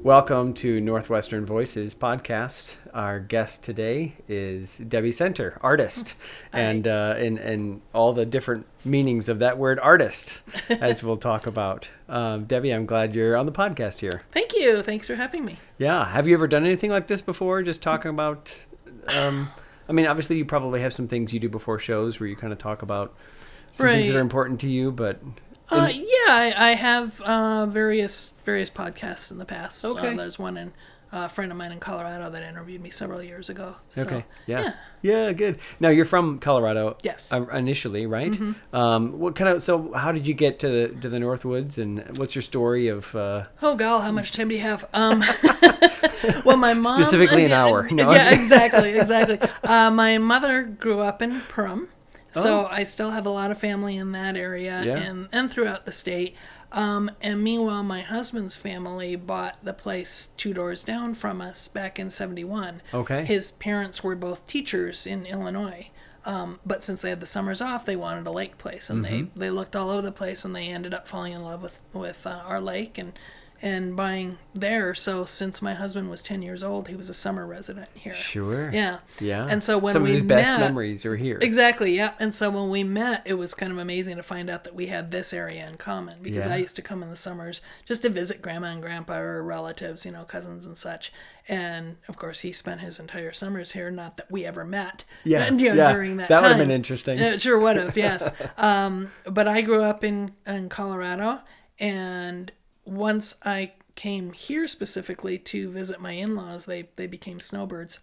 Welcome to Northwestern Voices podcast. Our guest today is Debbie Center, artist, and all the different meanings of that word artist, as we'll talk about. Debbie, I'm glad you're on the podcast here. Thank you. Thanks for having me. Yeah. Have you ever done anything like this before? Just talking about, obviously you probably have some things you do before shows where you kind of talk about some things that are important to you, but... I have various podcasts in the past. Okay. There's one a friend of mine in Colorado that interviewed me several years ago. So, okay. Yeah, good. Now you're from Colorado. Yes. Initially, right? Mm-hmm. So how did you get to the Northwoods, and what's your story of? Oh, gal, how much time do you have? Well, my mom specifically an hour. No. Yeah, exactly. My mother grew up in Pahrump. So I still have a lot of family in that area and throughout the state. And meanwhile, my husband's family bought the place 2 doors down from us back in 1971. Okay. His parents were both teachers in Illinois. But since they had the summers off, they wanted a lake place. And they looked all over the place, and they ended up falling in love with our lake and buying there. So since my husband was 10 years old, he was a summer resident here. Sure. Yeah. And so when some we of his met, best memories are here. Exactly. Yeah. And so when we met, it was kind of amazing to find out that we had this area in common, because I used to come in the summers just to visit grandma and grandpa or relatives, cousins and such. And of course, he spent his entire summers here. Not that we ever met. During that time. That would have been interesting. It sure would have. Yes. But I grew up in Colorado, and once I came here specifically to visit my in-laws, they became snowbirds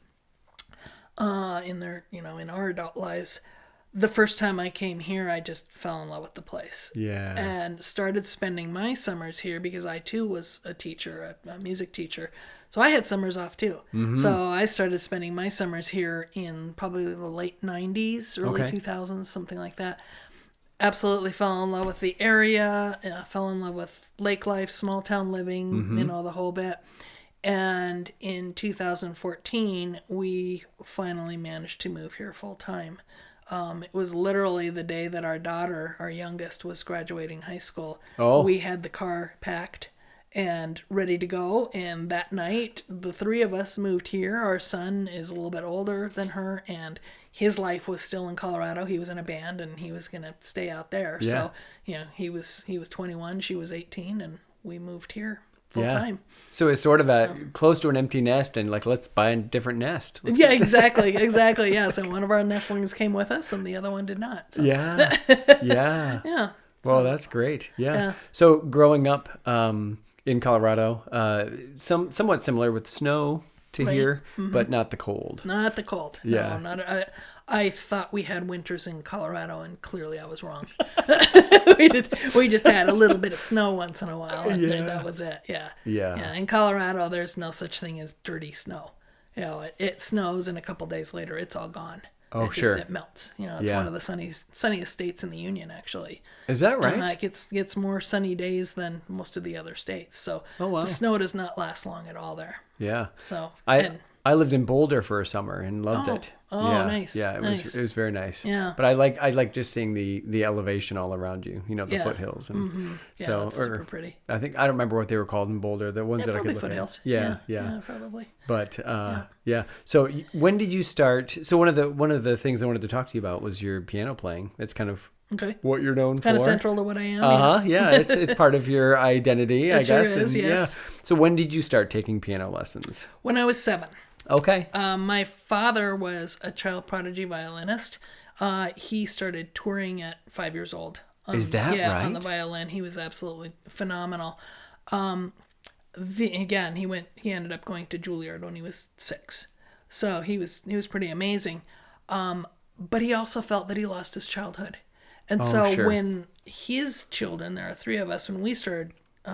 in their in our adult lives. The first time I came here, I just fell in love with the place. Yeah. And started spending my summers here because I too was a teacher, a music teacher. So I had summers off too. Mm-hmm. So I started spending my summers here in probably the late 90s, early 2000s, something like that. Absolutely fell in love with the area, fell in love with lake life, small town living, the whole bit. And in 2014, we finally managed to move here full time. It was literally the day that our daughter, our youngest, was graduating high school. Oh. We had the car packed and ready to go. And that night, the three of us moved here. Our son is a little bit older than her, and his life was still in Colorado. He was in a band, and he was going to stay out there. Yeah. So, he was 21, she was 18, and we moved here full time. So it's sort of close to an empty nest, and let's buy a different nest. Exactly. Yeah. So one of our nestlings came with us, and the other one did not. So. Yeah. Yeah. Well, that's great. Yeah. So growing up in Colorado, somewhat similar with snow to here, but not the cold. Not the cold. Yeah. No, I thought we had winters in Colorado, and clearly I was wrong. We just had a little bit of snow once in a while, and that was it. Yeah. In Colorado, there's no such thing as dirty snow. It snows, and a couple days later, it's all gone. Oh, sure. It melts. It's one of the sunniest states in the union, actually. Is that right? And it gets more sunny days than most of the other states. So the snow does not last long at all there. Yeah. So I lived in Boulder for a summer and loved it. Oh, yeah. Nice. Yeah, it was very nice. Yeah. But I like just seeing the elevation all around you. The foothills, and that's super pretty. I don't remember what they were called in Boulder. The ones that I could look foothills. at. Yeah, probably. But So when did you start? So one of the things I wanted to talk to you about was your piano playing. It's kind of what you're known for. Kind of central to what I am. Yeah, it's part of your identity, I guess. Sure is, yes. Yeah. So when did you start taking piano lessons? When I was 7. Okay. My father was a child prodigy violinist. He started touring at 5 years old. Is that right? Yeah, on the violin. He was absolutely phenomenal. He ended up going to Juilliard when he was 6. So he was pretty amazing. But he also felt that he lost his childhood. And when his children, there are 3 of us, when we started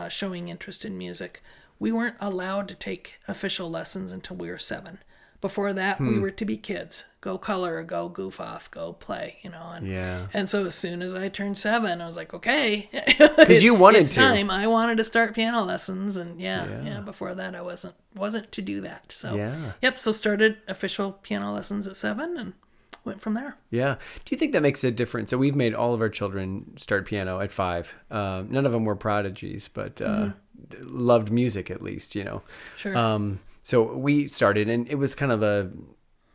showing interest in music, we weren't allowed to take official lessons until we were 7. Before that, we were to be kids. Go color, go goof off, go play, And so as soon as I turned 7, I was like, okay. Because you wanted it's time. I wanted to start piano lessons. And before that, I wasn't to do that. So, so started official piano lessons at 7 and went from there. Yeah. Do you think that makes a difference? So we've made all of our children start piano at 5. None of them were prodigies, but loved music at least, Sure. So we started, and it was kind of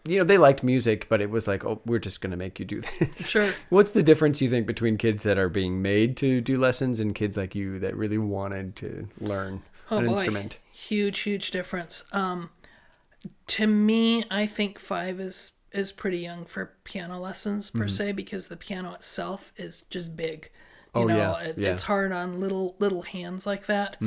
they liked music, but it was like, oh, we're just going to make you do this. Sure. What's the difference, you think, between kids that are being made to do lessons and kids like you that really wanted to learn an instrument? Huge difference. To me, I think 5 is pretty young for piano lessons per se, because the piano itself is just big. It's hard on little hands like that.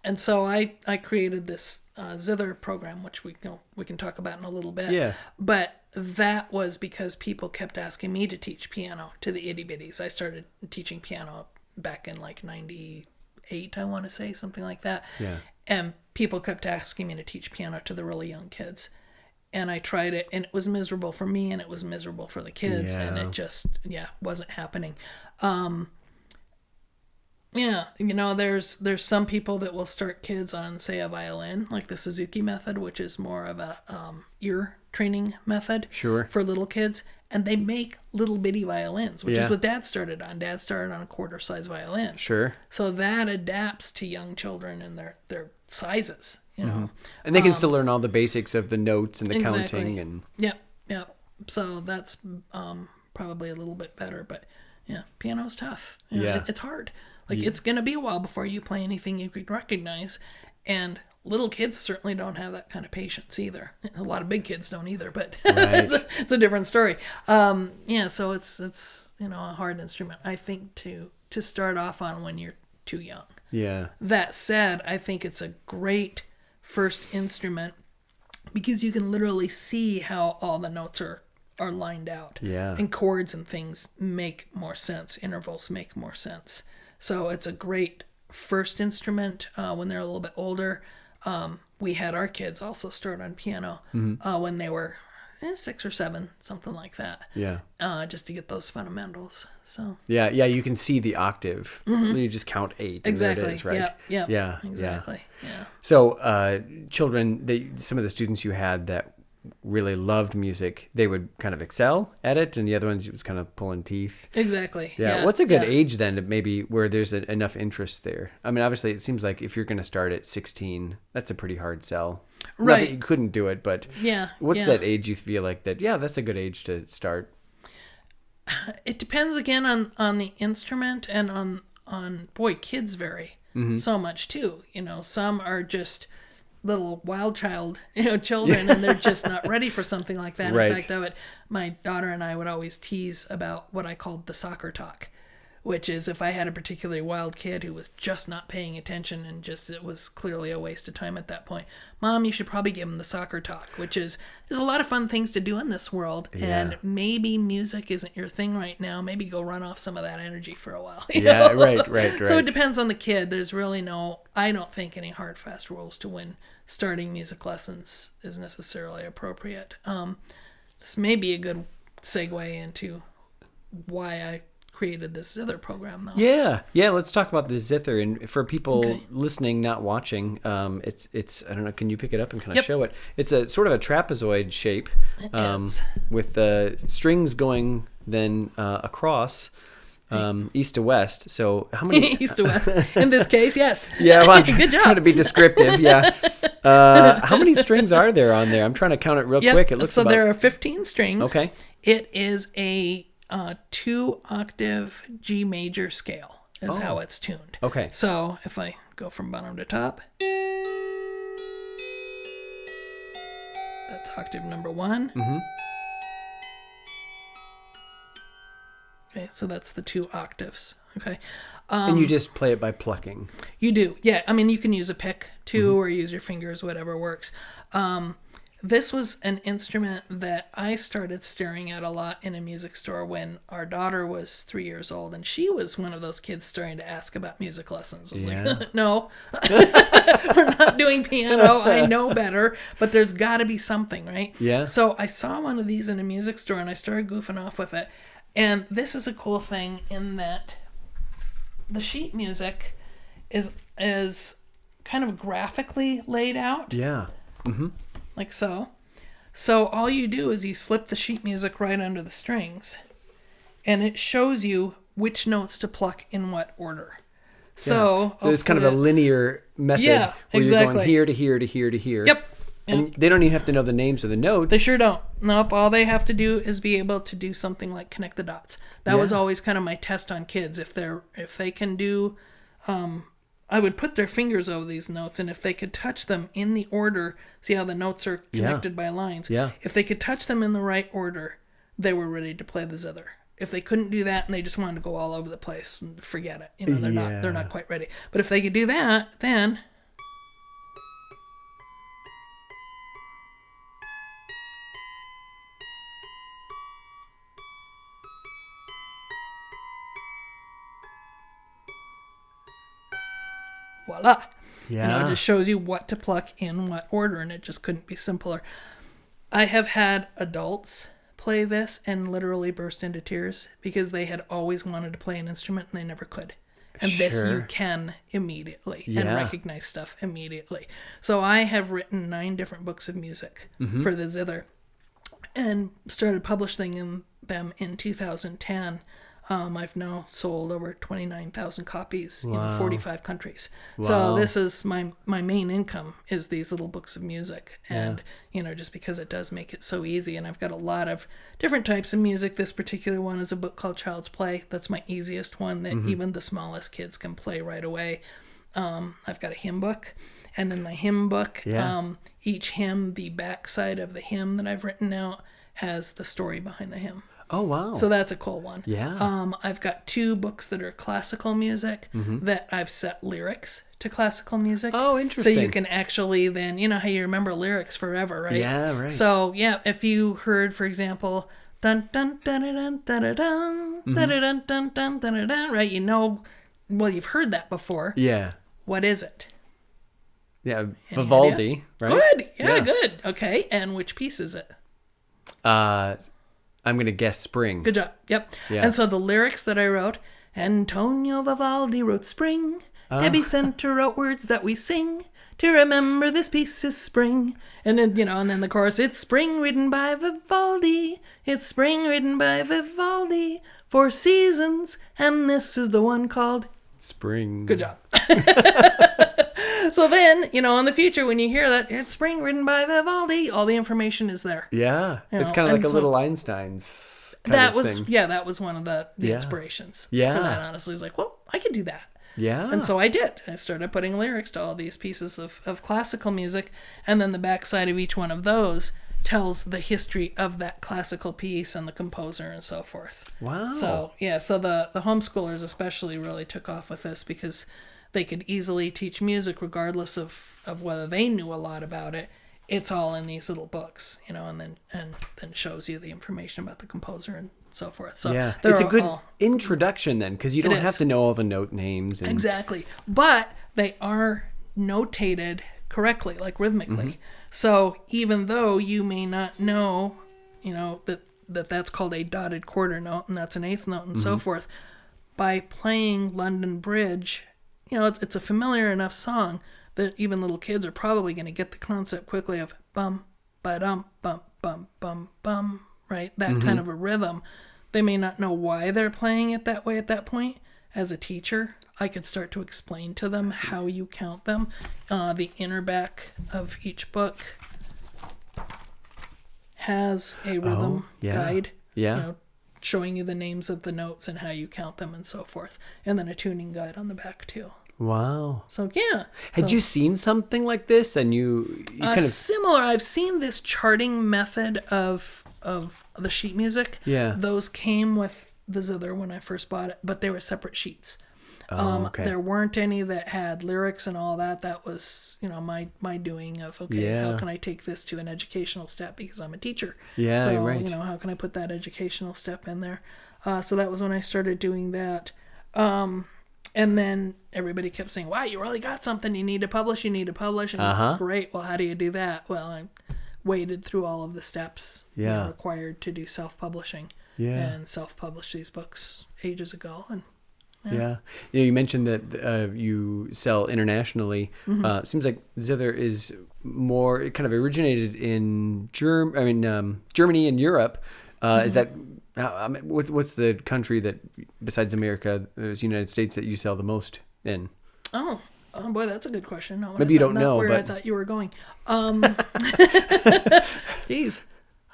And so I created this zither program, which we can talk about in a little bit. Yeah. But that was because people kept asking me to teach piano to the itty bitties. I started teaching piano back in like 98, I want to say, something like that. Yeah. And people kept asking me to teach piano to the really young kids. And I tried it, and it was miserable for me, and it was miserable for the kids, and it just, wasn't happening. There's some people that will start kids on, say, a violin, like the Suzuki method, which is more of a ear training method for little kids, and they make little bitty violins, which is what Dad started on. Dad started on a quarter-size violin. Sure. So that adapts to young children and their sizes, And they can still learn all the basics of the notes and the counting. And Yep. So that's probably a little bit better, but piano's tough. It's hard. Like, it's going to be a while before you play anything you could recognize. And little kids certainly don't have that kind of patience either. A lot of big kids don't either, but it's a different story. So it's a hard instrument, I think, to start off on when you're too young. Yeah. That said, I think it's a great first instrument because you can literally see how all the notes are lined out. Yeah. And chords and things make more sense. Intervals make more sense. So it's a great first instrument when they're a little bit older. We had our kids also start on piano when they were 6 or 7, something like that. Yeah. Just to get those fundamentals. So. Yeah, you can see the octave. You just count 8. Exactly. And there it is, right? Yeah. Exactly. Yeah. So, children, some of the students you had that really loved music, they would kind of excel at it, and the other ones, it was kind of pulling teeth. Exactly. Yeah. What's a good age then to maybe where there's enough interest there? I mean, obviously, it seems like if you're going to start at 16, that's a pretty hard sell. Right. Not that you couldn't do it, but what's that age you feel like that? Yeah, that's a good age to start. It depends again on the instrument and on kids vary so much too. Some are just little wild child, children, and they're just not ready for something like that. Right. In fact, my daughter and I would always tease about what I called the soccer talk, which is if I had a particularly wild kid who was just not paying attention and it was clearly a waste of time at that point. Mom, you should probably give him the soccer talk, which is there's a lot of fun things to do in this world, and maybe music isn't your thing right now. Maybe go run off some of that energy for a while. Right. So it depends on the kid. There's really I don't think any hard, fast rules to when starting music lessons is necessarily appropriate. This may be a good segue into why I created this zither program, though. Yeah. Let's talk about the zither. And for people listening, not watching, it's I don't know. Can you pick it up and kind of show it? It's a sort of a trapezoid shape, with the strings going then across. East to west. So how many? East to west. In this case, yes. Yeah, well, I'm good job. Trying to be descriptive. Yeah. How many strings are there on there? I'm trying to count it real quick. It looks so there are 15 strings. Okay. It is a 2-octave G major scale is how it's tuned. Okay. So if I go from bottom to top, that's octave number 1. Mm-hmm. Okay, so that's the 2 octaves. Okay. And you just play it by plucking. You do. Yeah. I mean, you can use a pick too, or use your fingers, whatever works. This was an instrument that I started staring at a lot in a music store when our daughter was 3 years old, and she was one of those kids starting to ask about music lessons. I was like, no, we're not doing piano. I know better, but there's got to be something, right? Yeah. So I saw one of these in a music store, and I started goofing off with it. And this is a cool thing in that the sheet music is kind of graphically laid out. Yeah. Mm-hmm. Like so. So all you do is you slip the sheet music right under the strings, and it shows you which notes to pluck in what order. So it's kind of a linear method where you're going here to here to here to here. Yep. And they don't even have to know the names of the notes. They sure don't. Nope. All they have to do is be able to do something like connect the dots. That was always kind of my test on kids. If they can do, I would put their fingers over these notes, and if they could touch them in the order, see how the notes are connected by lines. Yeah. If they could touch them in the right order, they were ready to play the zither. If they couldn't do that and they just wanted to go all over the place, forget it. They're not quite ready. But if they could do that, then voila. Yeah. It just shows you what to pluck in what order, and it just couldn't be simpler. I have had adults play this and literally burst into tears because they had always wanted to play an instrument and they never could. And this you can immediately and recognize stuff immediately. So I have written 9 different books of music for the zither and started publishing them in 2010. I've now sold over 29,000 copies in 45 countries. Wow. So this is my main income is these little books of music. And, just because it does make it so easy. And I've got a lot of different types of music. This particular one is a book called Child's Play. That's my easiest one that even the smallest kids can play right away. I've got a hymn book. And in my hymn book, each hymn, the backside of the hymn that I've written out has the story behind the hymn. Oh, wow. So that's a cool one. Yeah. I've got 2 books that are classical music that I've set lyrics to classical music. Oh, interesting. So you can actually then, how you remember lyrics forever, right? Yeah, right. So, if you heard, for example, dun dun dun dun dun dun dun dun dun dun dun dun, right? You've heard that before. Yeah. What is it? Yeah, Vivaldi, right? Good. Yeah, good. Okay, and which piece is it? I'm going to guess Spring. Good job. Yep. Yeah. And so the lyrics that I wrote, Antonio Vivaldi wrote Spring. Debbie Center wrote words that we sing. To remember this piece is spring. And then, and then the chorus, it's spring written by Vivaldi. It's spring written by Vivaldi. 4 seasons. And this is the one called Spring. Good job. So then, in the future, when you hear that, it's spring written by Vivaldi, all the information is there. Yeah. It's kind of like a little Einstein's that was one of the inspirations for that, honestly. It was like, well, I could do that. Yeah. And so I did. I started putting lyrics to all these pieces of classical music, and then the backside of each one of those tells the history of that classical piece and the composer and so forth. Wow. So, so the homeschoolers especially really took off with this because they could easily teach music regardless of whether they knew a lot about it. It's all in these little books, and then shows you the information about the composer and so forth. So it's a good introduction then, because you don't have to know all the note names. Exactly. But they are notated correctly, like rhythmically. So even though you may not know, that's called a dotted quarter note and that's an eighth note and so forth, by playing London Bridge, it's a familiar enough song that even little kids are probably going to get the concept quickly of bum, ba-dum, bum, bum, bum, bum, right? That kind of a rhythm. They may not know why they're playing it that way at that point. As a teacher, I could start to explain to them how you count them. The inner back of each book has a rhythm guide. Yeah. Showing you the names of the notes and how you count them and so forth. And then a tuning guide on the back too. Wow. So, yeah. Had you seen something like this and you kind of... Similar. I've seen this charting method of the sheet music. Yeah. Those came with the zither when I first bought it, but they were separate sheets. Okay. There weren't any that had lyrics and all that. That was, my doing of, how can I take this to an educational step because I'm a teacher. Yeah, so, right. How can I put that educational step in there? So that was when I started doing that. And then everybody kept saying, wow, you really got something you need to publish. And great. Well, how do you do that? Well, I waded through all of the steps required to do self-publishing and self-publish these books ages ago. And you mentioned that you sell internationally. Seems like zither is more, it kind of originated in Germany and Europe. Is that what's the country that besides America, is United States, that you sell the most in? Oh boy, that's a good question. No, Maybe you don't know, where but I thought you were going. Geez,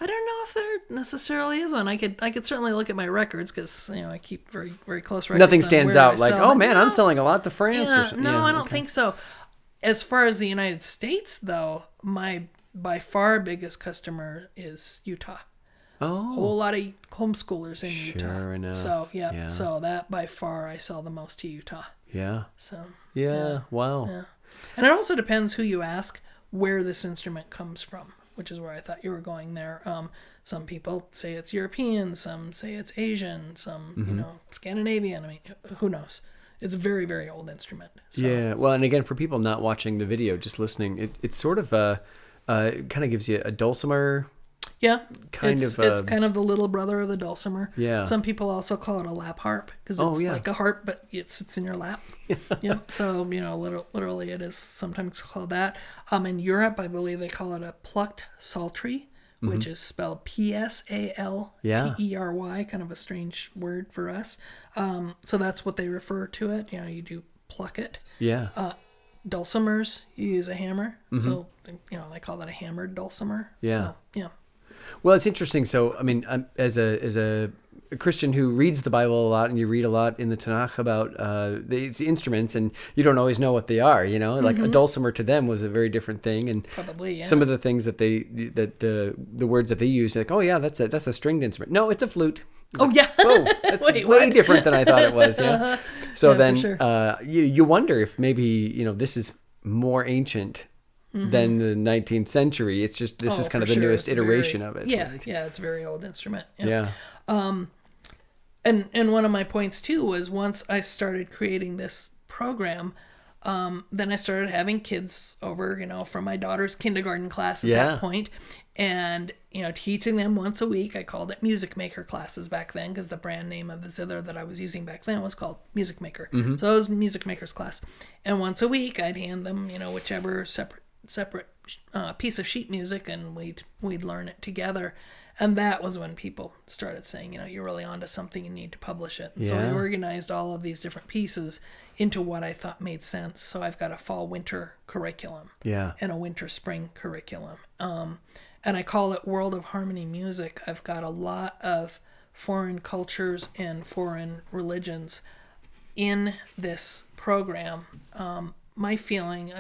I don't know if there necessarily is one. I could certainly look at my records because I keep very very close records. Nothing stands out like, oh man, no, I'm selling a lot to France. Yeah, or something. no, I don't think so. As far as the United States, though, my by far biggest customer is Utah. Oh, A whole lot of homeschoolers in Utah. Sure enough. So yeah, so that by far I sell the most to Utah. Yeah. So Yeah. Wow. yeah. And it also depends who you ask where this instrument comes from, which is where I thought you were going there. Some people say it's European, some say it's Asian, some Scandinavian. I mean, who knows? It's a very, very old instrument. So. Yeah. Well, and again, for people not watching the video, just listening, it's sort of it kind of gives you a dulcimer. Yeah, It's kind of the little brother of the dulcimer. Yeah. Some people also call it a lap harp because it's like a harp, but it sits in your lap. Yeah. So literally, it is sometimes called that. In Europe, I believe they call it a plucked psaltery, which is spelled Psaltery, kind of a strange word for us. So that's what they refer to it. You do pluck it. Yeah. Dulcimers, you use a hammer. So they call that a hammered dulcimer. Yeah. So, yeah. Well, it's interesting. So, I mean, as a Christian who reads the Bible a lot, and you read a lot in the Tanakh about these instruments, and you don't always know what they are. Like a dulcimer to them was a very different thing, and probably some of the things that the words that they use, like, oh yeah, that's a stringed instrument. No, it's a flute. Oh yeah. Whoa, that's way different than I thought it was. Yeah. So yeah, then sure. You wonder if maybe this is more ancient than the 19th century. It's just this is kind of the newest iteration of it. Yeah, yeah, it's a very old instrument. Yeah. And one of my points too was once I started creating this program, then I started having kids over, from my daughter's kindergarten class at that point, and teaching them once a week. I called it Music Maker classes back then because the brand name of the zither that I was using back then was called Music Maker. So it was Music Maker's class, and once a week I'd hand them whichever separate piece of sheet music, and we'd learn it together. And that was when people started saying, you're really onto something, you need to publish it. So I organized all of these different pieces into what I thought made sense. So I've got a fall-winter curriculum and a winter-spring curriculum. And I call it World of Harmony Music. I've got a lot of foreign cultures and foreign religions in this program. My feeling,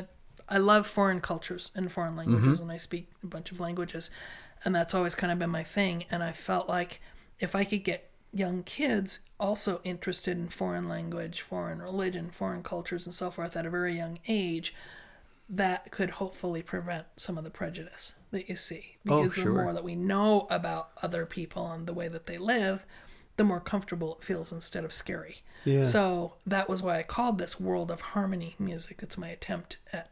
I love foreign cultures and foreign languages, and I speak a bunch of languages. And that's always kind of been my thing. And I felt like if I could get young kids also interested in foreign language, foreign religion, foreign cultures, and so forth at a very young age, that could hopefully prevent some of the prejudice that you see. Because the more that we know about other people and the way that they live, the more comfortable it feels instead of scary. Yeah. So that was why I called this World of Harmony Music. It's my attempt at,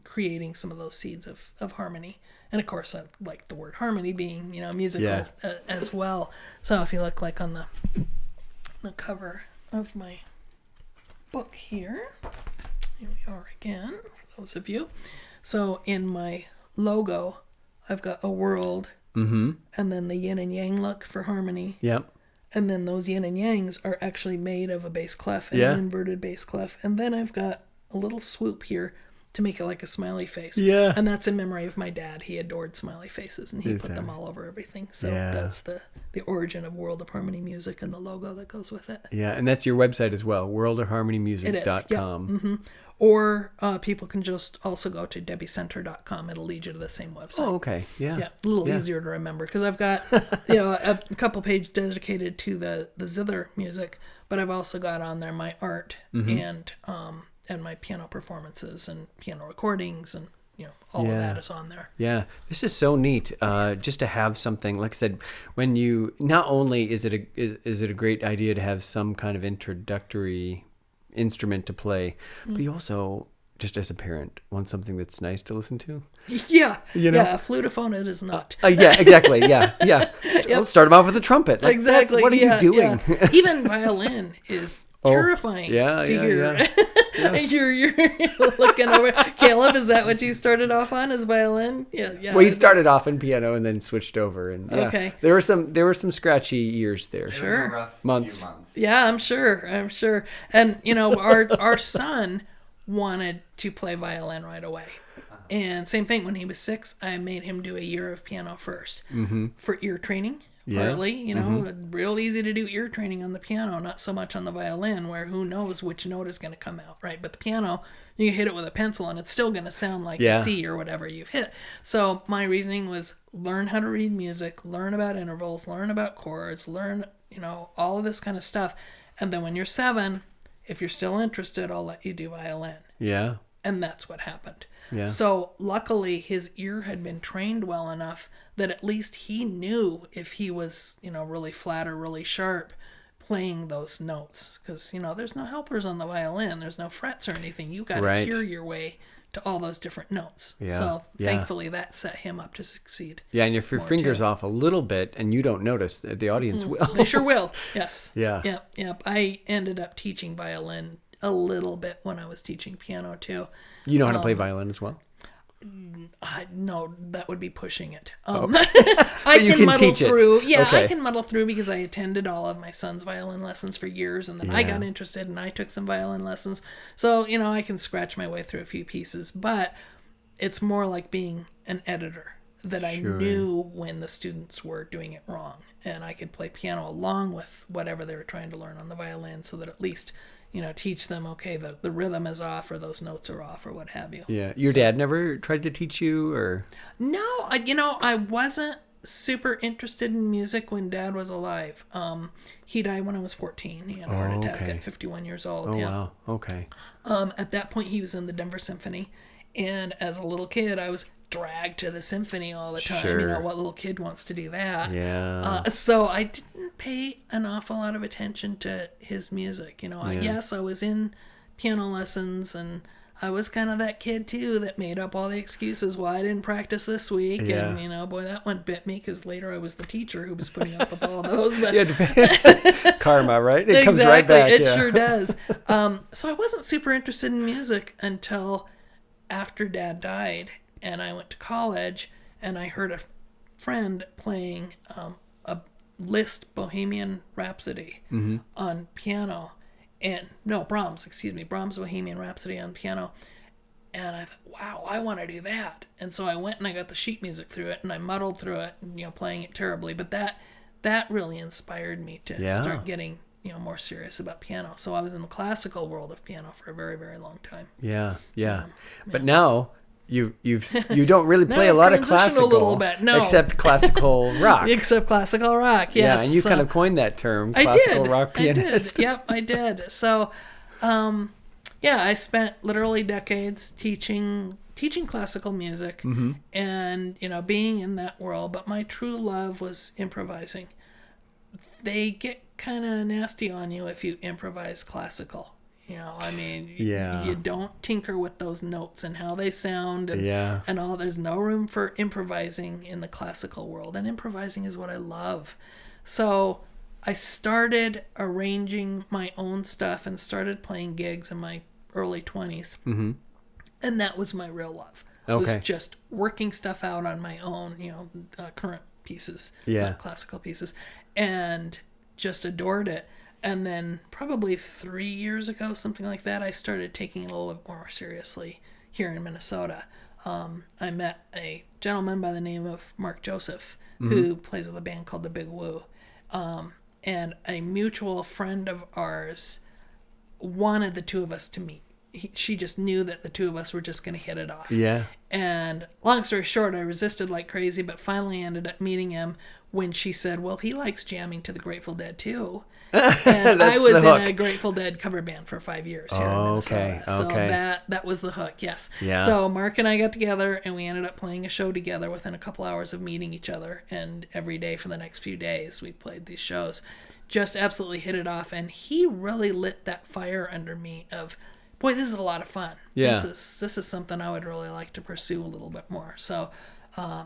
creating some of those seeds of harmony. And of course, I like the word harmony being, musical as well. So if you look like on the cover of my book here we are again, for those of you. So in my logo, I've got a world, and then the yin and yang look for harmony. Yep. And then those yin and yangs are actually made of a bass clef and an inverted bass clef. And then I've got a little swoop here to make it like a smiley face. Yeah. And that's in memory of my dad. He adored smiley faces, and he put them all over everything. So that's the origin of World of Harmony Music and the logo that goes with it. Yeah, and that's your website as well, worldofharmonymusic.com. It is, yeah. Or people can just also go to debbiecenter.com. It'll lead you to the same website. Oh, okay. Yeah. Yeah, a little easier to remember because I've got a couple pages dedicated to the zither music, but I've also got on there my art and my piano performances and piano recordings, and all of that is on there. Yeah, this is so neat. Just to have something, like I said, when you not only is it a great idea to have some kind of introductory instrument to play, but you also, just as a parent, want something that's nice to listen to. Yeah, a flutophone it is not. Yeah, exactly. Yeah. Let's start them off with a trumpet. Exactly. What are you doing? Even violin is terrifying yeah, to yeah, hear. yeah. Yeah. You're looking over. Caleb, is that what you started off on, as violin? Yeah, yeah. Well, he started off in piano and then switched over, and yeah, Okay. there were some scratchy years there. It was Sure. a rough Months. few months. Yeah, I'm sure. And our son wanted to play violin right away. And same thing, when he was 6, I made him do a year of piano first for ear training. Yeah. Partly, real easy to do ear training on the piano, not so much on the violin, where who knows which note is going to come out, right? But the piano, you hit it with a pencil and it's still going to sound like a C or whatever you've hit. So my reasoning was learn how to read music, learn about intervals, learn about chords, learn, all of this kind of stuff. And then when you're 7, if you're still interested, I'll let you do violin. Yeah. And that's what happened. Yeah. So luckily his ear had been trained well enough that at least he knew if he was, really flat or really sharp playing those notes. Because, there's no helpers on the violin. There's no frets or anything. You got to hear your way to all those different notes. Yeah. So thankfully that set him up to succeed. Yeah, and if your finger's off a little bit and you don't notice, the audience will. They sure will. Yes. Yeah. Yep. I ended up teaching violin a little bit when I was teaching piano too. You know how to play violin as well? No, that would be pushing it. I you can can muddle teach it. through. Yeah, Okay. I can muddle through because I attended all of my son's violin lessons for years, and then I got interested and I took some violin lessons. So, I can scratch my way through a few pieces, but it's more like being an editor, that I knew when the students were doing it wrong, and I could play piano along with whatever they were trying to learn on the violin, so that at least teach them, okay, the rhythm is off, or those notes are off, or what have you. Yeah. Your dad never tried to teach you, or? No, I wasn't super interested in music when Dad was alive. He died when I was 14. He had a heart attack at 51 years old. Oh, wow. Okay. At that point, he was in the Denver Symphony. And as a little kid, I was dragged to the symphony all the time. Sure. What little kid wants to do that? Yeah. So I didn't pay an awful lot of attention to his music. Yes, I was in piano lessons, and I was kind of that kid too that made up all the excuses why I didn't practice this week. Yeah. And boy, that one bit me, because later I was the teacher who was putting up with all those. But Karma, right? It exactly, comes right back. It sure does. So I wasn't super interested in music until after Dad died, and I went to college, and I heard a friend playing a Liszt Bohemian Rhapsody on piano. Brahms Bohemian Rhapsody on piano. And I thought, wow, I want to do that. And so I went and I got the sheet music through it, and I muddled through it, playing it terribly. But that really inspired me to start getting, more serious about piano. So I was in the classical world of piano for a very, very long time. Yeah. But now you don't really play a lot of classical, a little bit, no. except classical rock. Except classical rock, yes. Yeah, and you kind of coined that term, classical rock pianist. I did. Yep, I did. So, I spent literally decades teaching classical music, and being in that world. But my true love was improvising. They get kind of nasty on you if you improvise classical. You don't tinker with those notes and how they sound and all. There's no room for improvising in the classical world, and improvising is what I love. So I started arranging my own stuff and started playing gigs in my early 20s. And that was my real love. Was just working stuff out on my own, current pieces, classical pieces, and just adored it. And then probably 3 years ago, something like that, I started taking it a little bit more seriously here in Minnesota. I met a gentleman by the name of Mark Joseph, who plays with a band called The Big Woo. And a mutual friend of ours wanted the two of us to meet. She just knew that the two of us were just going to hit it off. Yeah. And long story short, I resisted like crazy, but finally ended up meeting him when she said, well, he likes jamming to the Grateful Dead too. And I was in a Grateful Dead cover band for 5 years here in Minnesota. So that was the hook, yes. Yeah. So Mark and I got together, and we ended up playing a show together within a couple hours of meeting each other. And every day for the next few days, we played these shows. Just absolutely hit it off. And he really lit that fire under me of, boy, this is a lot of fun. Yeah. This is something I would really like to pursue a little bit more. So, I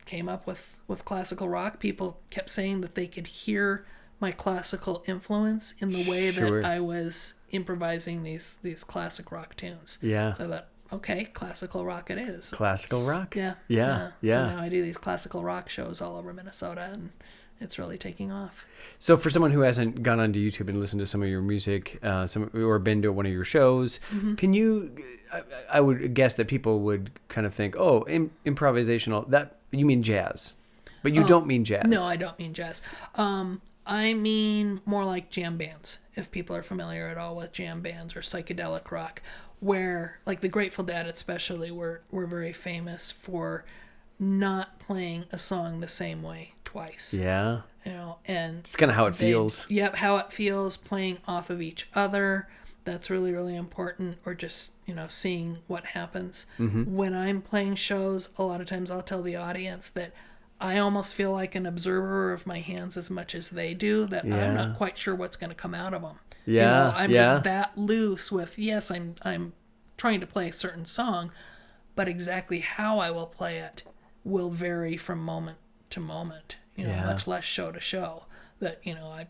came up with classical rock. People kept saying that they could hear my classical influence in the way Sure. that I was improvising these classic rock tunes. Yeah. So I thought, okay, classical rock it is. Classical rock? Yeah. Yeah. So now I do these classical rock shows all over Minnesota, and it's really taking off. So for someone who hasn't gone onto YouTube and listened to some of your music, or been to one of your shows, can you? I would guess that people would kind of think, "Oh, improvisational." That you mean jazz, but you don't mean jazz. No, I don't mean jazz. I mean more like jam bands. If people are familiar at all with jam bands or psychedelic rock, where like the Grateful Dead, especially, were very famous for not playing a song the same way twice. Yeah. And it's kind of how it feels. Yep, how it feels, playing off of each other. That's really, really important. Or just, seeing what happens. When I'm playing shows, a lot of times I'll tell the audience that I almost feel like an observer of my hands as much as they do, that I'm not quite sure what's going to come out of them. Yeah. I'm just that loose with, yes, I'm trying to play a certain song, but exactly how I will play it will vary from moment to moment, much less show to show. That,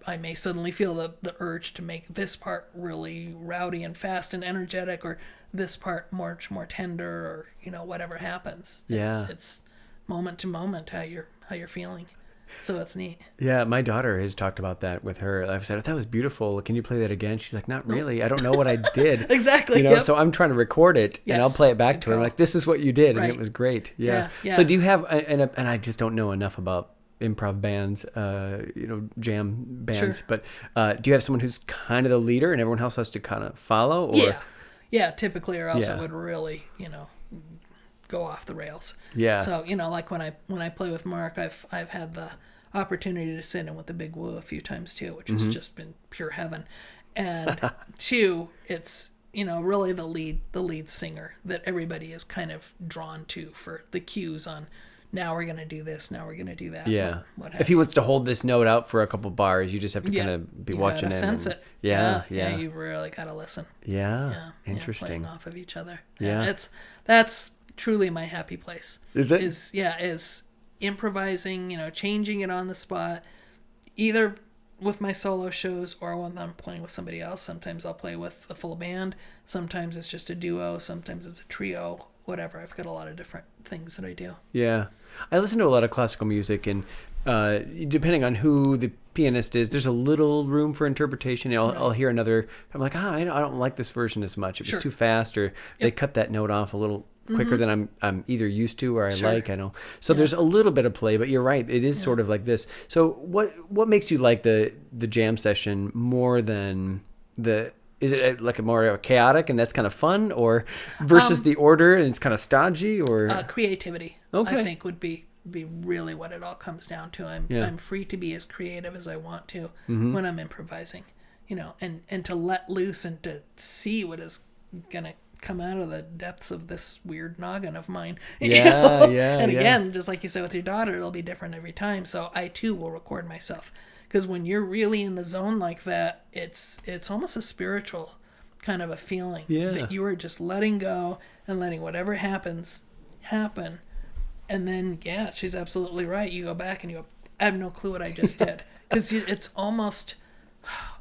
I may suddenly feel the urge to make this part really rowdy and fast and energetic, or this part much more tender, or, whatever happens. It's moment to moment how you're feeling. So it's neat. Yeah, my daughter has talked about that with her. I've said, that was beautiful. Can you play that again? She's like, not really. I don't know what I did. Exactly. So I'm trying to record it, and I'll play it back to her. I'm like, this is what you did, and it was great. Yeah. So do you have, and I just don't know enough about improv bands, jam bands, but do you have someone who's kind of the leader and everyone else has to kind of follow? Or? Yeah, typically, or else it would really, go off the rails. Yeah. So, like when I play with Mark, I've had the opportunity to sit in with the Big Woo a few times too, which has just been pure heaven. And two, it's, really the lead singer that everybody is kind of drawn to for the cues on, now we're going to do this, now we're going to do that. Yeah. What if he wants to hold this note out for a couple bars, you just have to kind of be watching it. Sense it. Yeah. You've really got to listen. Yeah. Interesting. Playing off of each other. Yeah. That's truly my happy place. Is it? Is improvising, changing it on the spot, either with my solo shows or when I'm playing with somebody else. Sometimes I'll play with a full band. Sometimes it's just a duo. Sometimes it's a trio. Whatever. I've got a lot of different things that I do. Yeah. I listen to a lot of classical music, and depending on who the pianist is, there's a little room for interpretation. I'll hear another, I'm like, I don't like this version as much. It was too fast, or they cut that note off a little quicker than I'm either used to or I like. I know. So there's a little bit of play, but you're right. It is sort of like this. So what makes you like the jam session more than is it like a more chaotic and that's kind of fun, or versus the order and it's kind of stodgy, or creativity? Okay. I think would be really what it all comes down to. I'm free to be as creative as I want to when I'm improvising, and to let loose and to see what is gonna come out of the depths of this weird noggin of mine. And again, just like you said with your daughter, it'll be different every time. So I too will record myself, because when you're really in the zone like that, it's almost a spiritual kind of a feeling that you are just letting go and letting whatever happens happen. And then she's absolutely right. You go back and you go, I have no clue what I just did, because it's almost,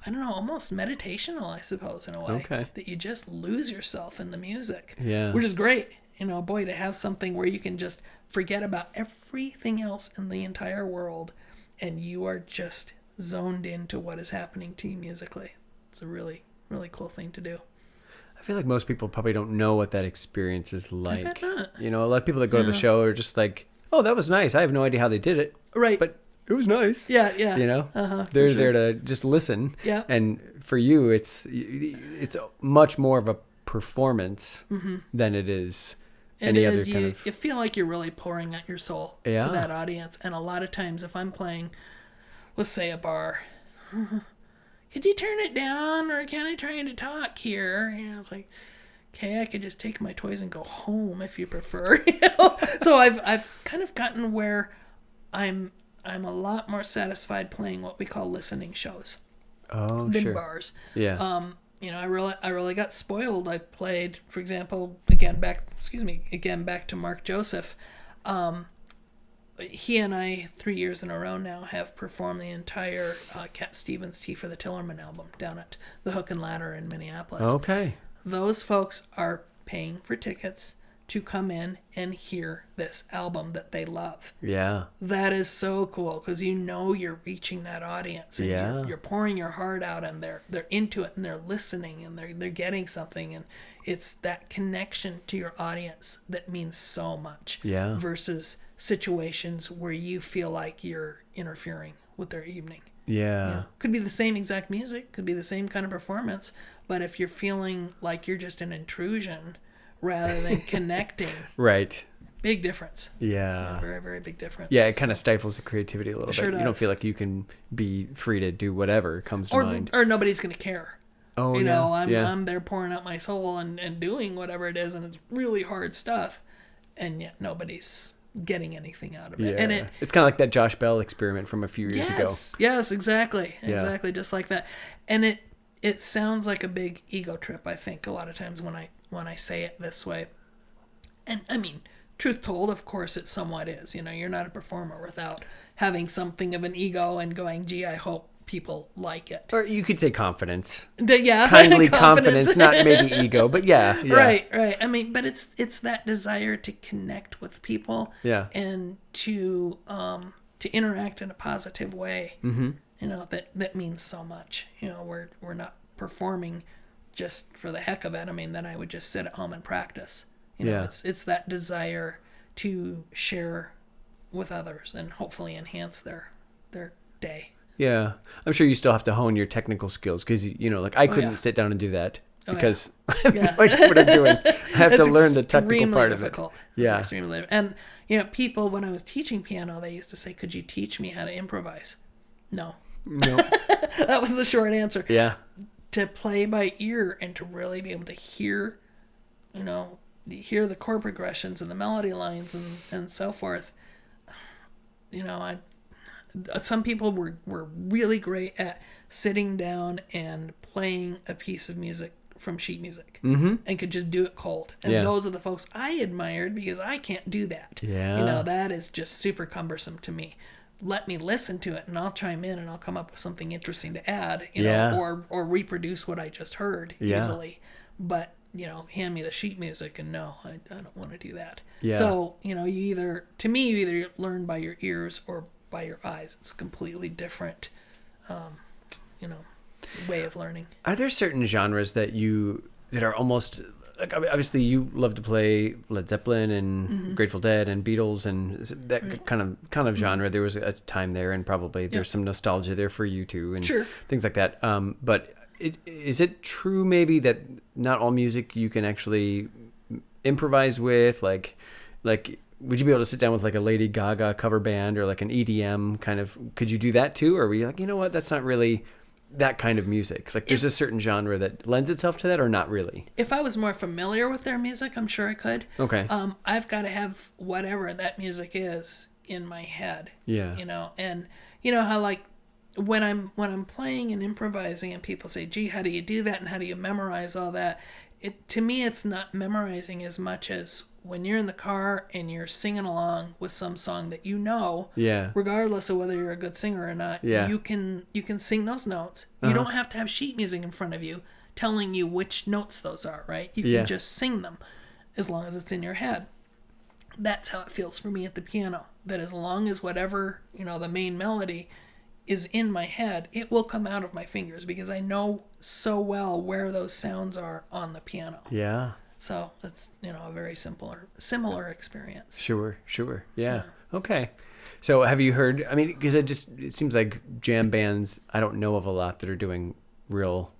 I don't know, almost meditational, I suppose, in a way. Okay. That you just lose yourself in the music. Yeah. Which is great. Boy, to have something where you can just forget about everything else in the entire world and you are just zoned into what is happening to you musically. It's a really, really cool thing to do. I feel like most people probably don't know what that experience is like. I bet not. A lot of people that go to the show are just like, oh, that was nice. I have no idea how they did it. Right. But it was nice. Yeah. They're there to just listen. Yeah. And for you, it's much more of a performance than it is any other kind of. You feel like you're really pouring out your soul to that audience. And a lot of times if I'm playing, let's say, a bar, could you turn it down, or can I try to talk here? It's like, okay, I could just take my toys and go home if you prefer. So I've kind of gotten where I'm a lot more satisfied playing what we call listening shows than bars. Yeah. I really got spoiled. I played, for example, again back to Mark Joseph. he and I 3 years in a row now have performed the entire Cat Stevens Tea for the Tillerman album down at the Hook and Ladder in Minneapolis. Okay. Those folks are paying for tickets to come in and hear this album that they love. Yeah. That is so cool because you're reaching that audience and Yeah. you're pouring your heart out and they're into it and they're listening and they're getting something, and it's that connection to your audience that means so much. Yeah. Versus situations where you feel like you're interfering with their evening. Yeah. Could be the same exact music, could be the same kind of performance, but if you're feeling like you're just an intrusion rather than connecting, Right. big difference. Yeah. Very, very big difference. Yeah, it kind of stifles the creativity a little Sure bit. You don't does. feel like you can be free to do whatever comes to mind. Or nobody's going to care. Oh, you yeah. know, yeah. I'm there pouring out my soul and doing whatever it is, and it's really hard stuff, and yet nobody's getting anything out of it. Yeah. And it's kind of like that Josh Bell experiment from a few years ago. Yes, exactly. Yeah. Exactly, just like that. And it sounds like a big ego trip, I think, a lot of times when I say it this way. And I mean, truth told, of course it somewhat is. You know, you're not a performer without having something of an ego and going, gee, I hope people like it. Or you could say confidence. Yeah, Kindly confidence, not maybe ego, but yeah. Right. I mean, but it's that desire to connect with people, Yeah. and to interact in a positive way. Mm-hmm. You know, that means so much. You know, we're not performing just for the heck of it. I mean, then I would just sit at home and practice. You know, Yeah. it's that desire to share with others and hopefully enhance their day. Yeah. I'm sure you still have to hone your technical skills because, you know, like I couldn't yeah. sit down and do that Oh, because yeah. I have Yeah. no idea what I'm doing. I have to It's learn the technical extremely part difficult. of it. It's Yeah. extremely. And, you know, people, when I was teaching piano, they used to say, could you teach me how to improvise? No. No. That was the short answer. Yeah. To play by ear and to really be able to hear, you know, hear the chord progressions and the melody lines and so forth. You know, some people were really great at sitting down and playing a piece of music from sheet music and could just do it cold. And Yeah. those are the folks I admired because I can't do that. Yeah. You know, that is just super cumbersome to me. Let me listen to it and I'll chime in and I'll come up with something interesting to add, you Yeah. know, or reproduce what I just heard Yeah. easily. But, you know, hand me the sheet music and no, I don't want to do that. Yeah. So, you know, you either learn by your ears or by your eyes. It's a completely different, you know, way of learning. Are there certain genres that are almost like, obviously you love to play Led Zeppelin and Grateful Dead and Beatles and that Right. kind of genre. There was a time there, and probably there's some nostalgia there for you too, and Sure. things like that. But is it true maybe that not all music you can actually improvise with? Like, would you be able to sit down with like a Lady Gaga cover band or like an EDM kind of? Could you do that too, or were you like, you know what, that's not really that kind of music? Like, there's a certain genre that lends itself to that, or not really? If I was more familiar with their music, I'm sure I could. Okay. I've got to have whatever that music is in my head. Yeah. You know, and you know how like when I'm playing and improvising and people say, gee, how do you do that and how do you memorize all that? To me, it's not memorizing as much as when you're in the car and you're singing along with some song that you know, Yeah. regardless of whether you're a good singer or not, Yeah. you can sing those notes. You don't have to have sheet music in front of you telling you which notes those are, right? You Yeah. can just sing them as long as it's in your head. That's how it feels for me at the piano. That as long as whatever, you know, the main melody is in my head, it will come out of my fingers because I know so well where those sounds are on the piano. Yeah. So it's, you know, a very similar experience. Sure. Yeah. Okay. So have you heard, I mean, because it seems like jam bands, I don't know of a lot that are doing real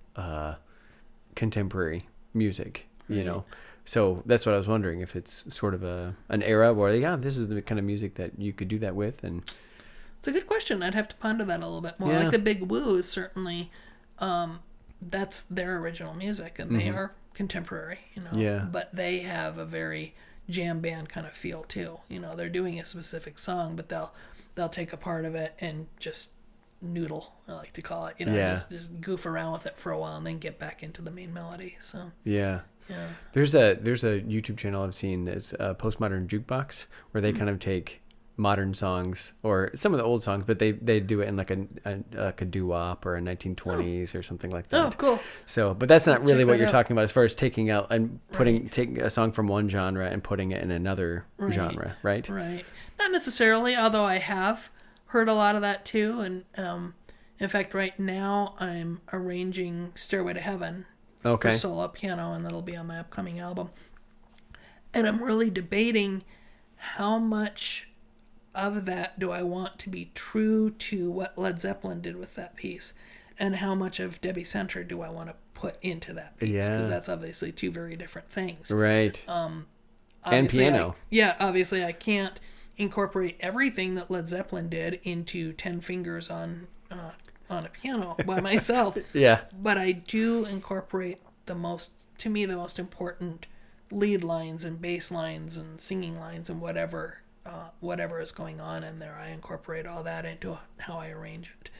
contemporary music, you know? So that's what I was wondering, if it's sort of an era where, yeah, this is the kind of music that you could do that with. And It's a good question. I'd have to ponder that a little bit more. Yeah. Like the Big Woo is certainly, that's their original music, and they are contemporary, you know. Yeah. But they have a very jam band kind of feel too. You know, they're doing a specific song, but they'll take a part of it and just noodle, I like to call it. You know, Yeah. just goof around with it for a while and then get back into the main melody. So yeah. yeah. There's a YouTube channel I've seen, it's Postmodern Jukebox, where they kind of take modern songs or some of the old songs, but they do it in like a doo-wop or a 1920s or something like that. Oh, cool. So, but that's not really Check what that you're out. talking about as far as taking out and taking a song from one genre and putting it in another genre, right? Right. Not necessarily, although I have heard a lot of that too. And in fact, right now I'm arranging Stairway to Heaven Okay. for solo piano, and that'll be on my upcoming album. And I'm really debating how much of that do I want to be true to what Led Zeppelin did with that piece, and how much of Debbie Center do I want to put into that piece, because that's obviously two very different things. Right. And piano. Obviously I can't incorporate everything that Led Zeppelin did into 10 fingers on a piano by myself. Yeah. But I do incorporate the most important lead lines and bass lines and singing lines and whatever is going on in there. I incorporate all that into how I arrange it.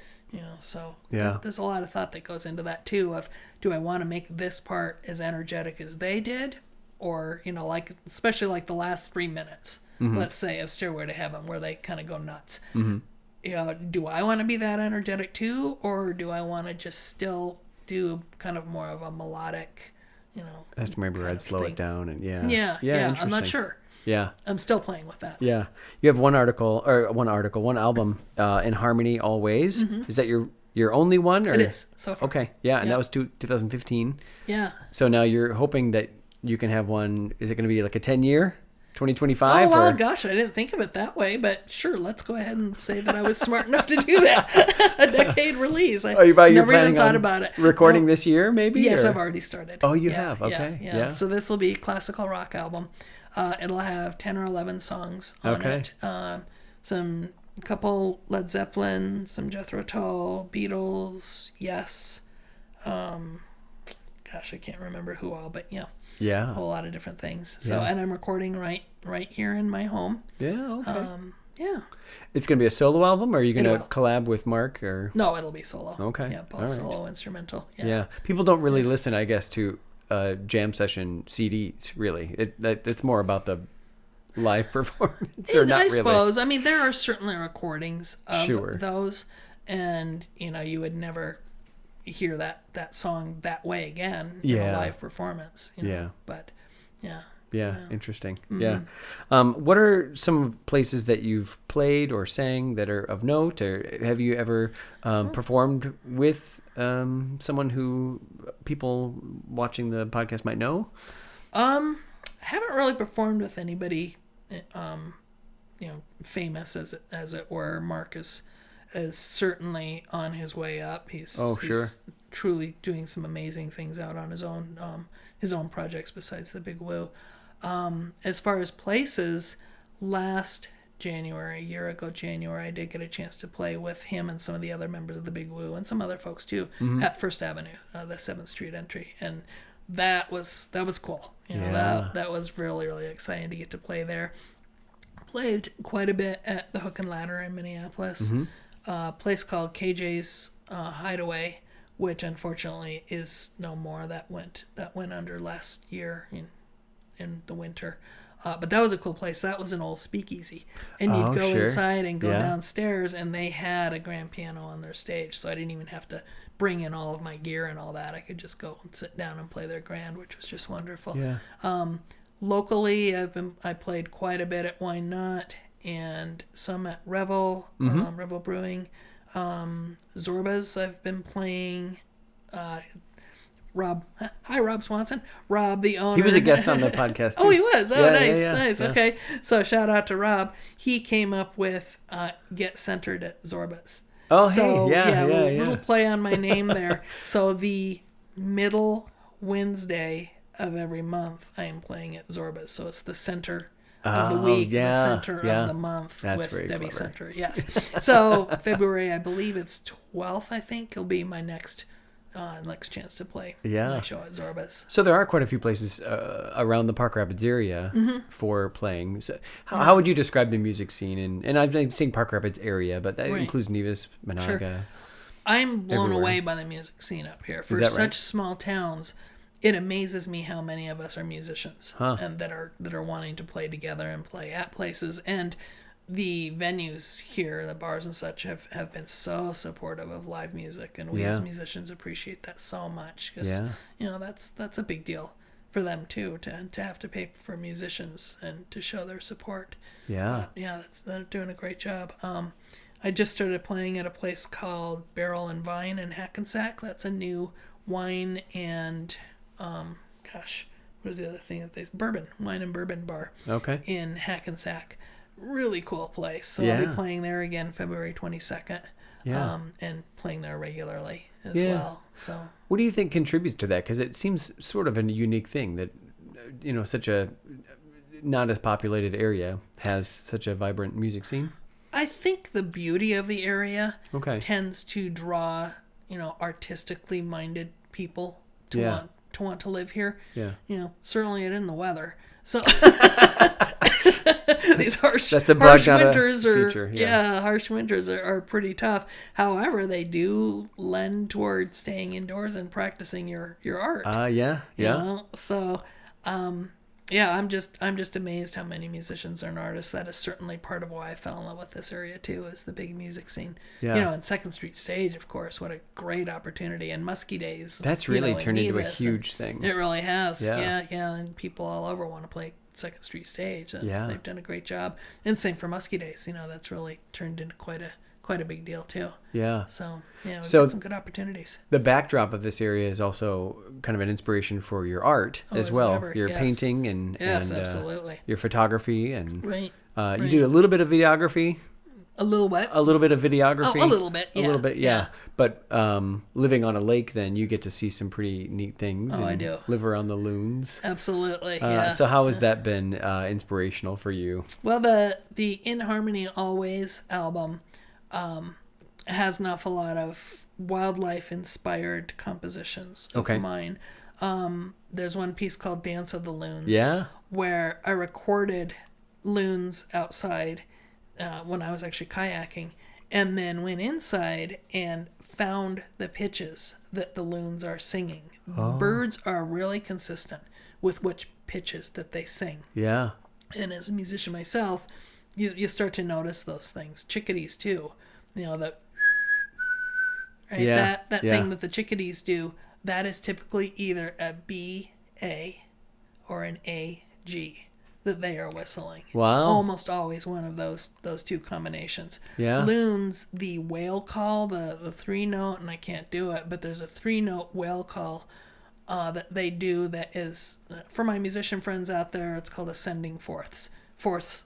So there's a lot of thought that goes into that too, of do I want to make this part as energetic as they did, or like especially like the last 3 minutes, let's say, of Stairway to Heaven, where they kind of go nuts. Do I want to be that energetic too, or do I want to just still do kind of more of a melodic, That's maybe where I'd slow it down and yeah. I'm not sure. Yeah. I'm still playing with that. Yeah. You have one album, In Harmony Always. Is that your only one? Or? It is, so far. Okay. Yeah, and that was 2015. Yeah. So now you're hoping that you can have one, is it going to be like a 10-year? 2025? Oh, well, or? gosh, I didn't think of it that way, but sure, let's go ahead and say that I was smart enough to do that. A decade release. I never even thought about it. Recording this year, maybe? Yes, or? I've already started. Oh, you have? Okay. Yeah. So this will be a classical rock album. It'll have 10 or 11 songs on it. Some couple Led Zeppelin, some Jethro Tull, Beatles, Yes. Gosh, I can't remember who all, but yeah. Yeah. A whole lot of different things. So, and I'm recording right here in my home. Yeah, okay. Yeah. It's going to be a solo album, or are you going to collab with Mark? Or No, it'll be solo. Okay. Yeah, both solo, instrumental. Yeah. People don't really listen, I guess, to jam session CDs, really. It's more about the live performance, or not I really? suppose. I mean, there are certainly recordings of those, and, you would never hear that song that way again in a live performance. But, interesting. Yeah. What are some places that you've played or sang that are of note, or have you ever performed with someone who people watching the podcast might know? I haven't really performed with anybody famous as it were. Mark is certainly on his way up. He's truly doing some amazing things out on his own projects besides the Big Woo. As far as places, last January, a year ago January, I did get a chance to play with him and some of the other members of the Big Woo and some other folks too at First Avenue, the 7th Street entry, and that was cool. That was really, really exciting to get to play there. Played quite a bit at the Hook and Ladder in Minneapolis. A place called KJ's Hideaway, which unfortunately is no more. That went under last year in the winter. But that was a cool place. That was an old speakeasy. And you'd go inside and go downstairs, and they had a grand piano on their stage, so I didn't even have to bring in all of my gear and all that. I could just go and sit down and play their grand, which was just wonderful. Yeah. Locally, I played quite a bit at Why Not, and some at Revel, Revel Brewing. Zorba's I've been playing. Rob Swanson. Rob, the owner. He was a guest on the podcast too. Oh, he was. Oh, nice. Yeah. Okay. So shout out to Rob. He came up with Get Centered at Zorba's. Oh, so, hey, little play on my name there. So the middle Wednesday of every month, I am playing at Zorba's. So it's the center of the week, the center of the month. That's with Debbie clever. Center. Yes. So February, I believe it's 12th, I think, will be my next chance to play my show at Zorba's. So there are quite a few places around the Park Rapids area for playing. So how would you describe the music scene? And I'm saying Park Rapids area, but that includes Nevis, Monaga. Sure. I'm blown away by the music scene up here. For such small towns, it amazes me how many of us are musicians and that are wanting to play together and play at places. And the venues here, the bars and such, have been so supportive of live music, and we as musicians appreciate that so much, because that's a big deal for them too, to have to pay for musicians and to show their support. They're doing a great job. I just started playing at a place called Barrel and Vine in Hackensack. That's a new wine and what is the other thing that wine and bourbon bar in Hackensack. Really cool place. So I'll be playing there again February 22nd. And playing there regularly as well. So what do you think contributes to that? Because it seems sort of a unique thing that, such a not as populated area has such a vibrant music scene. I think the beauty of the area tends to draw, artistically minded people to want to live here. Certainly it in the weather. So these harsh winters are pretty tough. However, they do lend towards staying indoors and practicing your art. So I'm just amazed how many musicians and artists. That is certainly part of why I fell in love with this area too, is the big music scene. And Second Street Stage, of course, what a great opportunity. And Muskie Days. That's really turned into a huge thing. It really has. And people all over want to play Second Street Stage. They've done a great job. And same for Muskie Days. That's really turned into quite a big deal too. So we've got some good opportunities. The backdrop of this area is also kind of an inspiration for your art as well. Your painting and absolutely. Your photography and right. You do a little bit of videography. A little what? A little bit of videography. Oh, a little bit. Yeah. A little bit, yeah. But living on a lake, then you get to see some pretty neat things. Oh, I do. Live around the loons. Absolutely. So how has that been inspirational for you? Well, the In Harmony Always album has an awful lot of wildlife-inspired compositions of mine. There's one piece called Dance of the Loons, where I recorded loons outside when I was actually kayaking, and then went inside and found the pitches that the loons are singing. Birds are really consistent with which pitches that they sing. And as a musician myself, you start to notice those things. Chickadees too. That thing that the chickadees do, that is typically either a B, A, or an A, G that they are whistling. Wow. It's almost always one of those two combinations. Loons, the whale call, the 3-note, and I can't do it, but there's a 3-note whale call that they do that is, for my musician friends out there, it's called ascending fourths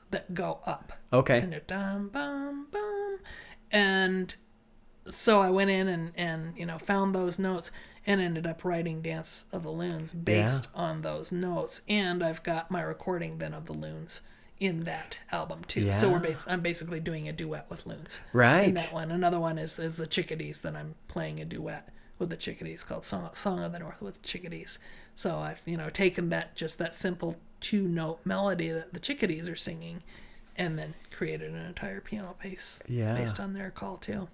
that go up. And they're dum, bum, bum. And so I went in and found those notes and ended up writing Dance of the Loons based on those notes. And I've got my recording then of the loons in that album too. So I'm basically doing a duet with loons. Right. In that one. Another one is the chickadees that I'm playing a duet with the chickadees called Song of the North with Chickadees. So I've taken that simple 2-note melody that the chickadees are singing and then created an entire piano piece based on their call too.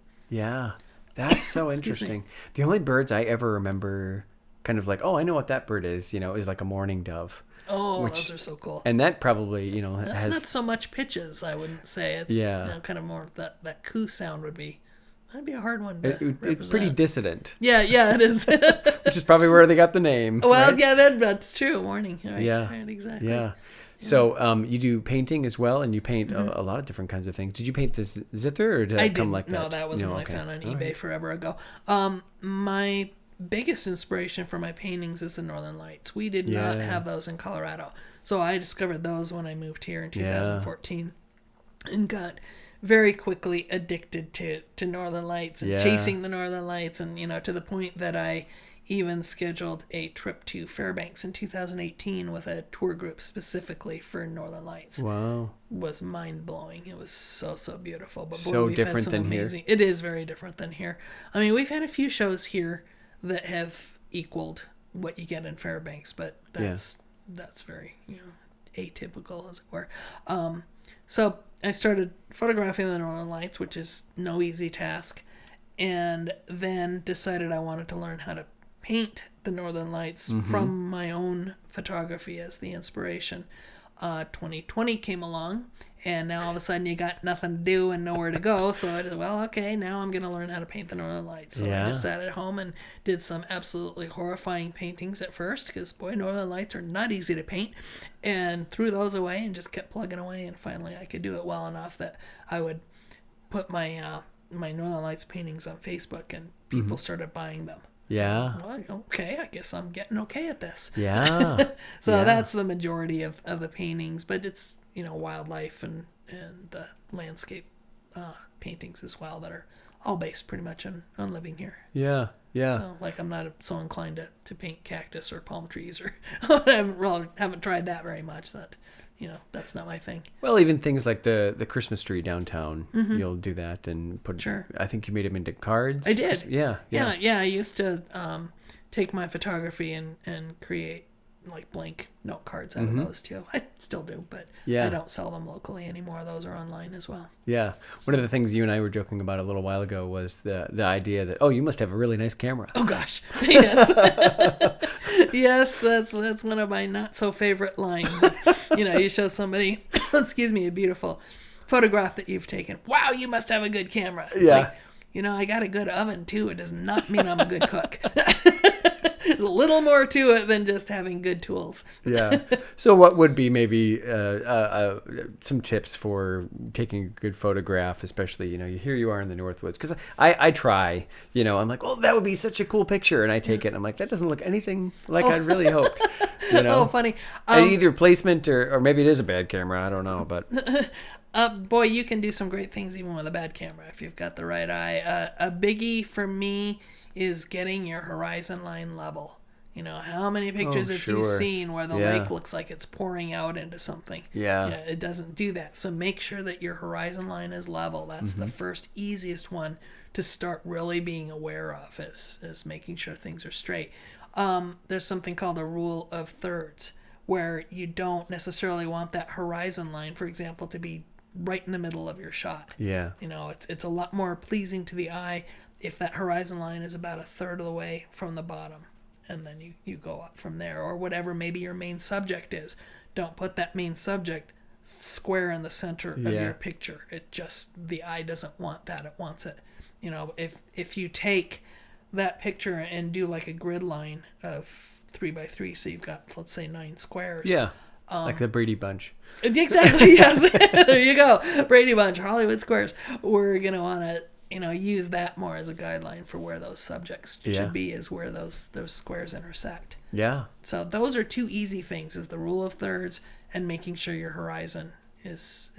That's so interesting. The only birds I ever remember kind of like, I know what that bird is, is like a mourning dove. Those are so cool. And that probably, that's has not so much pitches, I wouldn't say. It's kind of more that coo sound would be. That'd be a hard one to represent. It's pretty dissident. Yeah, it is. Which is probably where they got the name. Well, right? That's true. Warning. Right, right, exactly. Yeah. So you do painting as well, and you paint a lot of different kinds of things. Did you paint this zither, or did that come like that? No, that was one I found on eBay forever ago. My biggest inspiration for my paintings is the Northern Lights. We did not have those in Colorado. So I discovered those when I moved here in 2014 and got very quickly addicted to Northern Lights and chasing the Northern Lights, and to the point that I even scheduled a trip to Fairbanks in 2018 with a tour group specifically for Northern Lights. Wow. It was mind-blowing. It was so beautiful. But boy, so different than here. It is very different than here. I mean, we've had a few shows here that have equaled what you get in Fairbanks, but that's very, atypical, as it were. So I started photographing the Northern Lights, which is no easy task, and then decided I wanted to learn how to paint the Northern Lights from my own photography as the inspiration. 2020 came along, and now all of a sudden you got nothing to do and nowhere to go. So I did, well, okay, now I'm going to learn how to paint the Northern Lights. So I just sat at home and did some absolutely horrifying paintings at first, because, boy, Northern Lights are not easy to paint, and threw those away and just kept plugging away, and finally I could do it well enough that I would put my my Northern Lights paintings on Facebook, and people started buying them. Yeah. Well, okay, I guess I'm getting okay at this. Yeah. So that's the majority of the paintings, but it's, wildlife and the landscape paintings as well that are all based pretty much on living here. Yeah. Yeah. So, like, I'm not so inclined to paint cactus or palm trees, or I haven't tried that very much. That's not my thing. Well, even things like the Christmas tree downtown, you'll do that and put. Sure. I think you made them into cards. I did. Yeah. I used to take my photography and create like blank note cards out of those too. I still do, but I don't sell them locally anymore. Those are online as well. Yeah. One of the things you and I were joking about a little while ago was the idea that, you must have a really nice camera. Oh gosh. Yes. Yes, that's one of my not so favorite lines. You show somebody, excuse me, a beautiful photograph that you've taken. Wow, you must have a good camera. It's like, I got a good oven too. It does not mean I'm a good cook. There's a little more to it than just having good tools. Yeah. So what would be maybe some tips for taking a good photograph, especially, here you are in the Northwoods? Because I try, I'm like, that would be such a cool picture. And I take it and I'm like, that doesn't look anything like I really hoped. Oh, funny. Either placement or maybe it is a bad camera. I don't know. But boy, you can do some great things even with a bad camera if you've got the right eye. A biggie for me is getting your horizon line level. How many pictures have you seen where the lake looks like it's pouring out into something? Yeah, it doesn't do that. So make sure that your horizon line is level. That's the first easiest one to start really being aware of, is making sure things are straight. There's something called a rule of thirds, where you don't necessarily want that horizon line, for example, to be right in the middle of your shot. Yeah. It's a lot more pleasing to the eye if that horizon line is about a third of the way from the bottom, and then you go up from there, or whatever maybe your main subject is. Don't put that main subject square in the center of your picture. The eye doesn't want that. It wants it. If you take that picture and do like a grid line of 3x3, so you've got, let's say, 9 squares. Yeah. Like the Brady Bunch. Exactly, yes. There you go. Brady Bunch, Hollywood Squares. We're going to want to, use that more as a guideline for where those subjects should be, is where those squares intersect. Yeah. So those are 2 easy things, is the rule of thirds and making sure your horizon is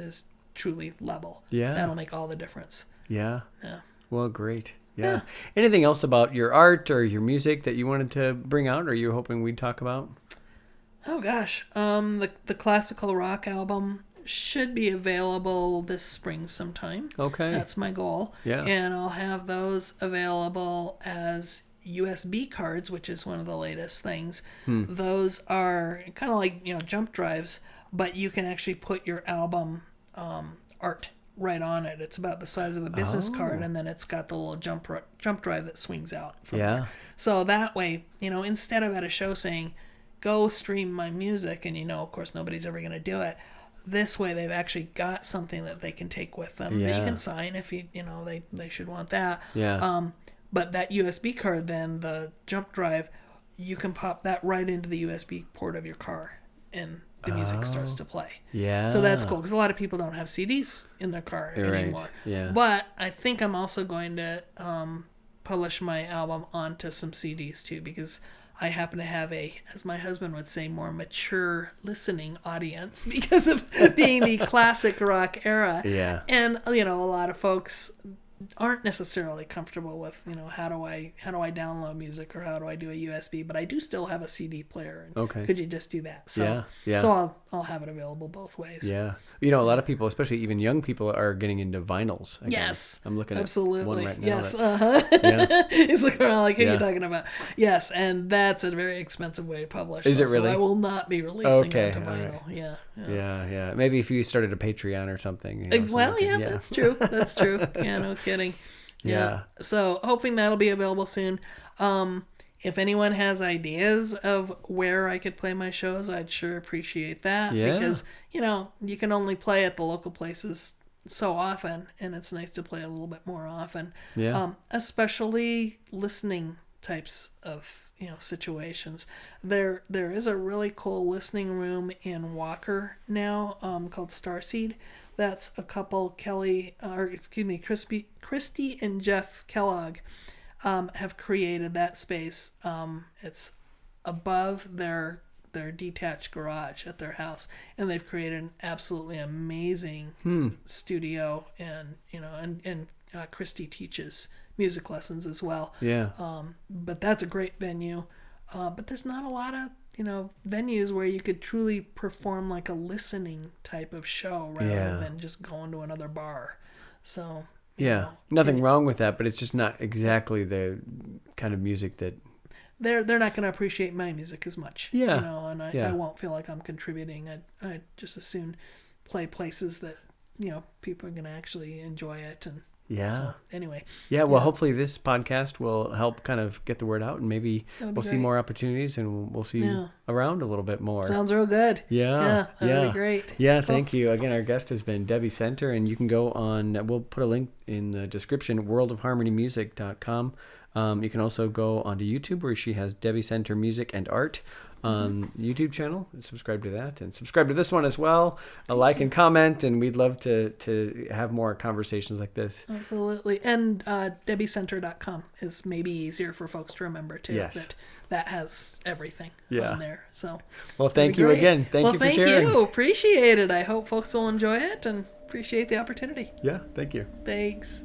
truly level. Yeah. That'll make all the difference. Yeah. Yeah. Well, great. Yeah. Anything else about your art or your music that you wanted to bring out, or you hoping we'd talk about? Oh gosh, the classical rock album should be available this spring sometime. Okay. That's my goal. Yeah. And I'll have those available as USB cards, which is one of the latest things. Those are kind of like, jump drives, but you can actually put your album art right on it. It's about the size of a business card, and then it's got the little jump drive that swings out from there. So that way, instead of at a show saying, go stream my music, and of course nobody's ever going to do it, this way they've actually got something that they can take with them that you can sign if they should want that. But that USB card, then the jump drive, you can pop that right into the USB port of your car, and the music starts to play. Yeah. So that's cool, because a lot of people don't have CDs in their car anymore. Yeah. But I think I'm also going to publish my album onto some CDs too, because I happen to have as my husband would say, more mature listening audience because of being the classic rock era. Yeah. And, a lot of folks aren't necessarily comfortable with, how do I download music, or how do I do a USB, but I do still have a CD player. And okay. Could you just do that? So, So I'll have it available both ways. Yeah. A lot of people, especially even young people, are getting into vinyls again. Yes. I'm looking at one right now. Yes. He's looking around like, who are you talking about? Yes. And that's a very expensive way to publish. Is it really? So I will not be releasing it to vinyl. Right. Yeah. Maybe if you started a Patreon or something. That's true. That's true. Yeah, no kidding. Yeah. So hoping that'll be available soon. if anyone has ideas of where I could play my shows, I'd sure appreciate that. Yeah. Because, you know, you can only play at the local places so often, and it's nice to play a little bit more often. Yeah. Especially listening types of, you know, situations. There is a really cool listening room in Walker now, called Starseed. That's a couple, Christy and Jeff Kellogg, have created that space. It's above their detached garage at their house, and they've created an absolutely amazing studio. And you know, and Christy teaches music lessons as well. Yeah. But that's a great venue. But there's not a lot of, you know, venues where you could truly perform like a listening type of show rather than just going to another bar. So you know, nothing wrong with that, but it's just not exactly the kind of music that they're not going to appreciate my music as much. Yeah. You know, and I won't feel like I'm contributing. I just as soon play places that, you know, people are going to actually enjoy it. And so, anyway. Yeah, well, hopefully this podcast will help kind of get the word out, and maybe we'll see more opportunities, and we'll see you around a little bit more. Sounds real good. Yeah. That'd be great. Yeah, thank you. Again, our guest has been Debbie Center, and you can go on, we'll put a link in the description, worldofharmonymusic.com. You can also go onto YouTube, where she has Debbie Center Music and Art YouTube channel, and subscribe to that, and subscribe to this one as well. Like and comment, and we'd love to have more conversations like this. Absolutely. And debbiecenter.com is maybe easier for folks to remember too. Yes. That has everything on there. So well, thank you again. Thank you for sharing. Thank you. Appreciate it. I hope folks will enjoy it and appreciate the opportunity. Yeah, thank you. Thanks.